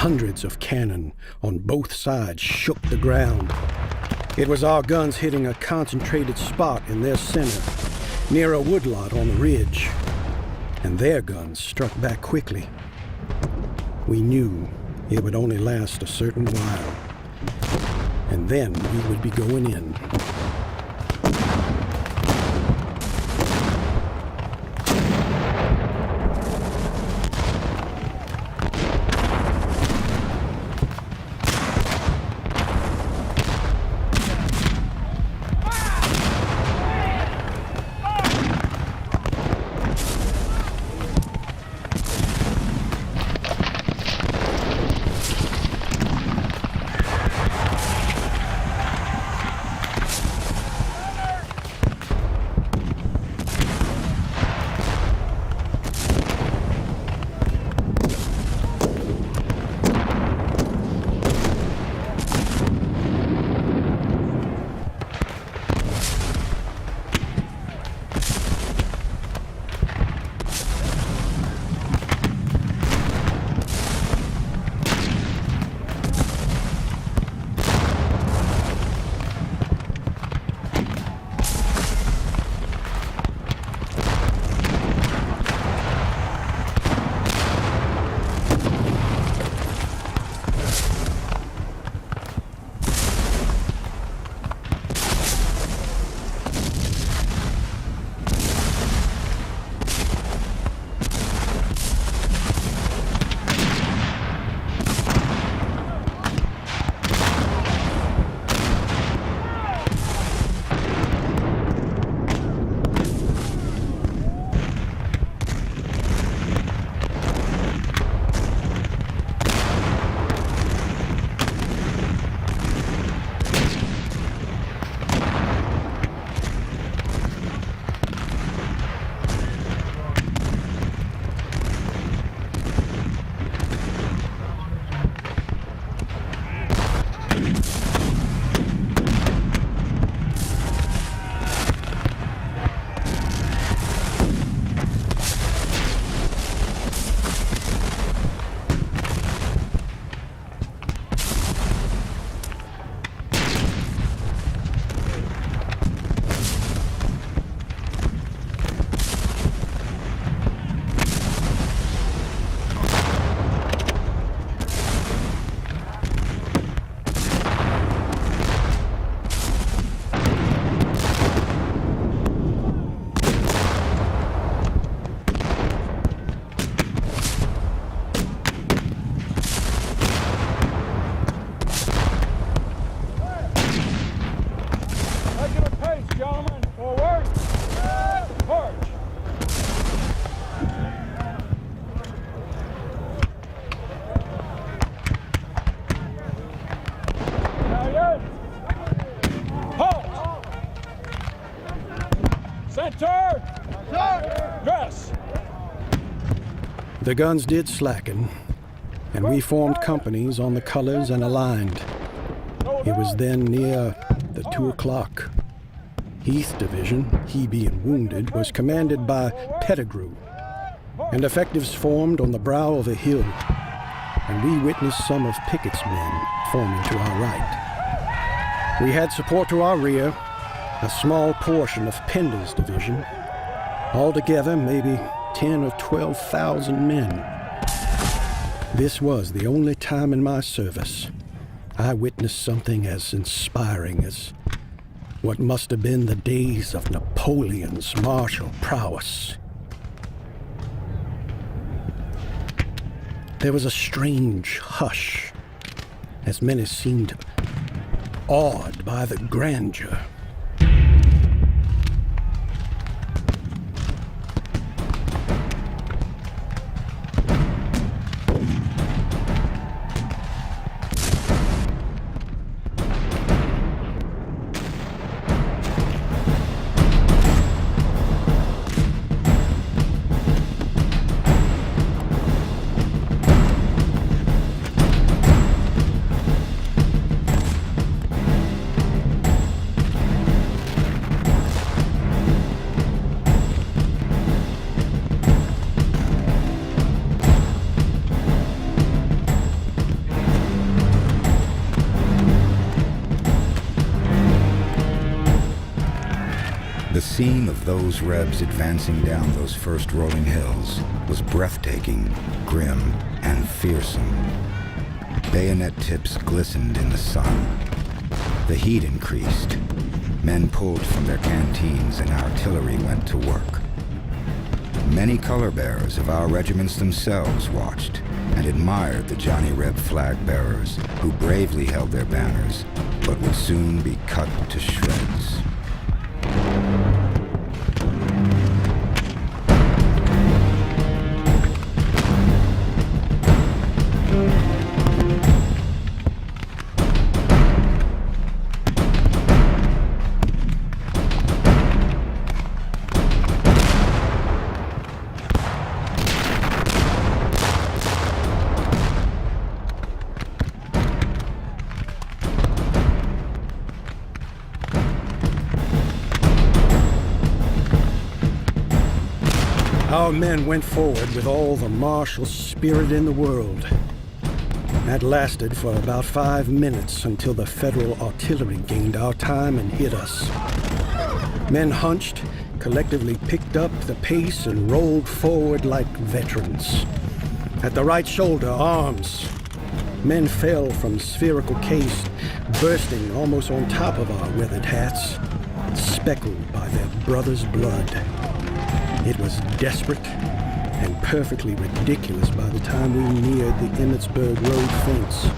Hundreds of cannon on both sides shook the ground. It was our guns hitting a concentrated spot in their center, near a woodlot on the ridge. And their guns struck back quickly. We knew it would only last a certain while. And then we would be going in. The guns did slacken, and we formed companies on the colors and aligned. It was then near the 2 o'clock. Heath's division, he being wounded, was commanded by Pettigrew, and effectives formed on the brow of a hill, and we witnessed some of Pickett's men forming to our right. We had support to our rear, a small portion of Pender's division, altogether maybe 10 or 12,000 men. This was the only time in my service I witnessed something as inspiring as what must have been the days of Napoleon's martial prowess. There was a strange hush, as many seemed awed by the grandeur. The scene of those Rebs advancing down those first rolling hills was breathtaking, grim, and fearsome. Bayonet tips glistened in the sun. The heat increased. Men pulled from their canteens and artillery went to work. Many color bearers of our regiments themselves watched and admired the Johnny Reb flag bearers who bravely held their banners, but would soon be cut to shreds. Our men went forward with all the martial spirit in the world. That lasted for about 5 minutes until the Federal artillery gained our time and hit us. Men hunched, collectively picked up the pace and rolled forward like veterans. At the right shoulder, arms. Men fell from spherical case, bursting almost on top of our weathered hats, speckled by their brother's blood. It was desperate and perfectly ridiculous by the time we neared the Emmitsburg Road fence.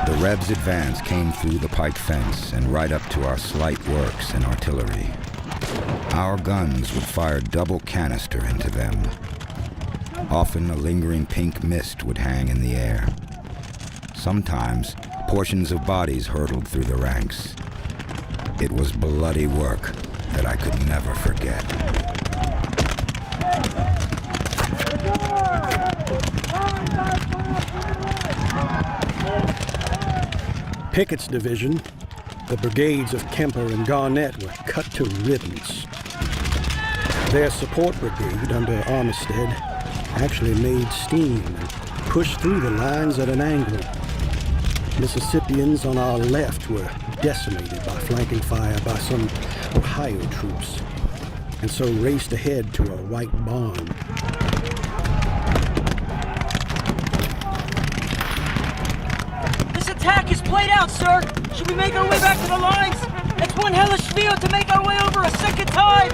The Rebs' advance came through the pike fence and right up to our slight works and artillery. Our guns would fire double canister into them. Often a lingering pink mist would hang in the air. Sometimes portions of bodies hurtled through the ranks. It was bloody work that I could never forget. Pickett's division, the brigades of Kemper and Garnett, were cut to ribbons. Their support brigade under Armistead actually made steam and pushed through the lines at an angle. Mississippians on our left were decimated by flanking fire by some Ohio troops, and so raced ahead to a white barn. This attack is played out, sir. Should we make our way back to the lines? That's one hellish field to make our way over a second time.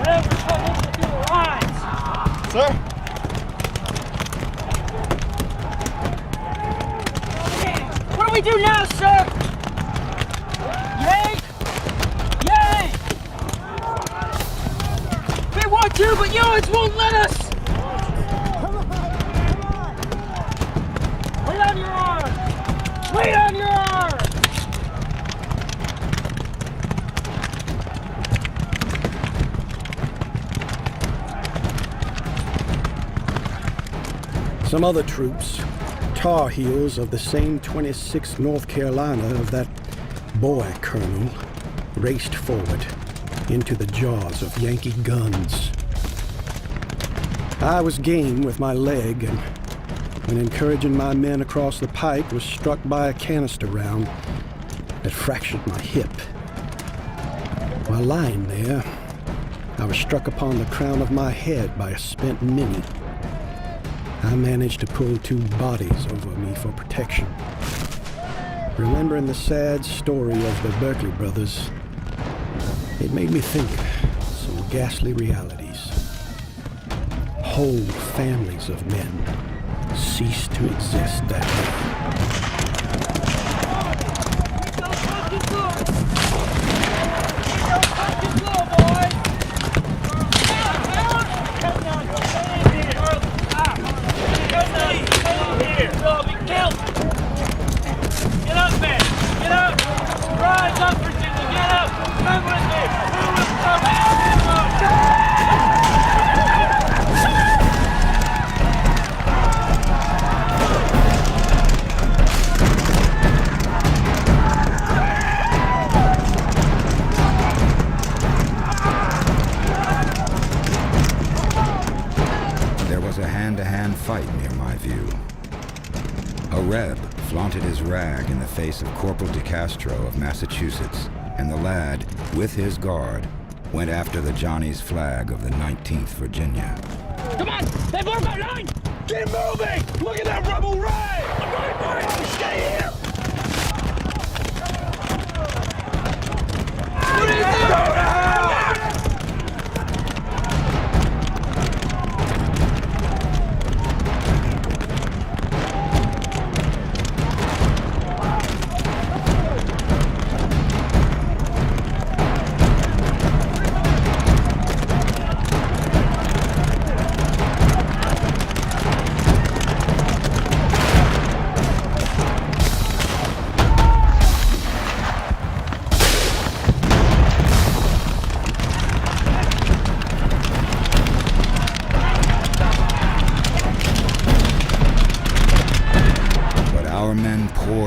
Never trouble through the lines. Sir? What do we do now, sir? Yay! Yay! We want to, but yours won't let us! Wait on your arm! Wait on your arm! Some other troops, Tar Heels of the same 26th North Carolina of that boy colonel, raced forward into the jaws of Yankee guns. I was game with my leg, and when encouraging my men across the pike, was struck by a canister round that fractured my hip. While lying there, I was struck upon the crown of my head by a spent Mini. I managed to pull two bodies over me for protection. Remembering the sad story of the Berkeley brothers, it made me think some ghastly realities. Whole families of men ceased to exist that day. Flaunted his rag in the face of Corporal DeCastro of Massachusetts, and the lad, with his guard, went after the Johnny's flag of the 19th Virginia. Come on! They broke our line! Keep moving! Look at that rebel rag! Stay here! What is it?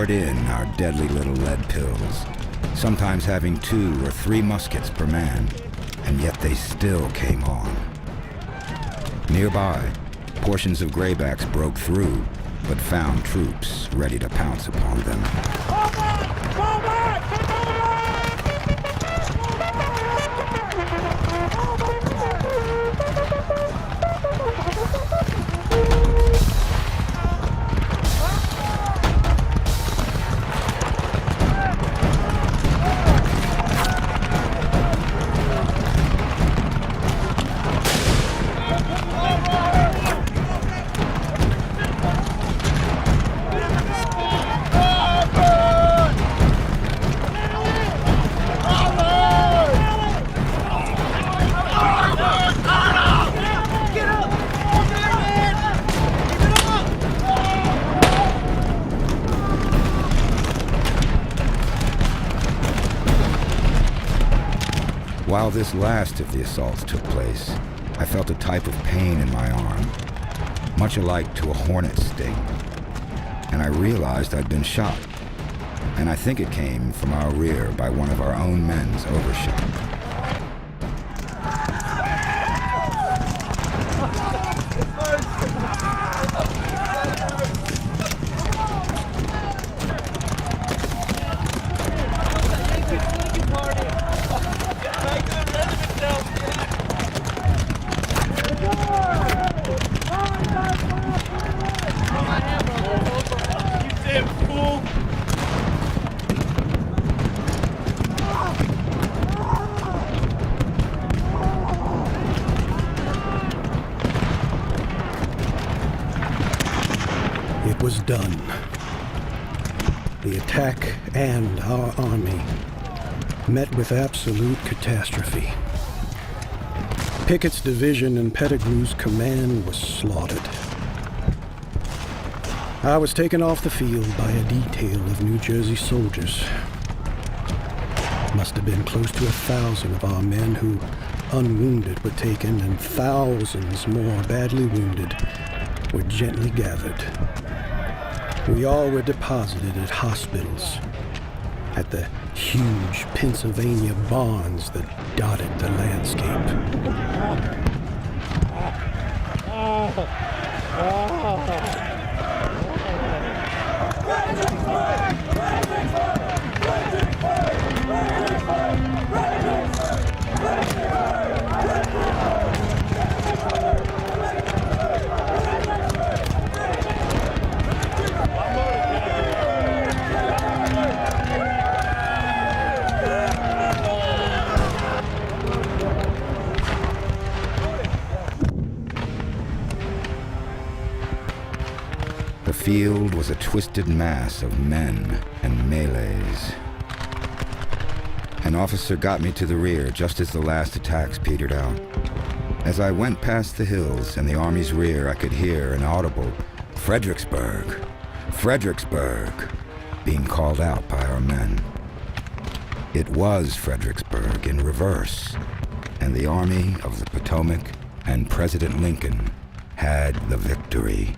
In our deadly little lead pills, sometimes having 2 or 3 muskets per man, and yet they still came on. Nearby, portions of graybacks broke through, but found troops ready to pounce upon them. While this last of the assaults took place, I felt a type of pain in my arm, much alike to a hornet sting. and I realized I'd been shot. And I think it came from our rear by one of our own men's overshot. It was done. The attack and our army met with absolute catastrophe. Pickett's division and Pettigrew's command was slaughtered. I was taken off the field by a detail of New Jersey soldiers. Must have been close to 1,000 of our men who, unwounded, were taken, and thousands more badly wounded were gently gathered. We all were deposited at hospitals, at the huge Pennsylvania barns that dotted the landscape. The field was a twisted mass of men and melees. An officer got me to the rear just as the last attacks petered out. As I went past the hills and the army's rear, I could hear an audible "Fredericksburg, Fredericksburg," being called out by our men. It was Fredericksburg in reverse, and the Army of the Potomac and President Lincoln had the victory.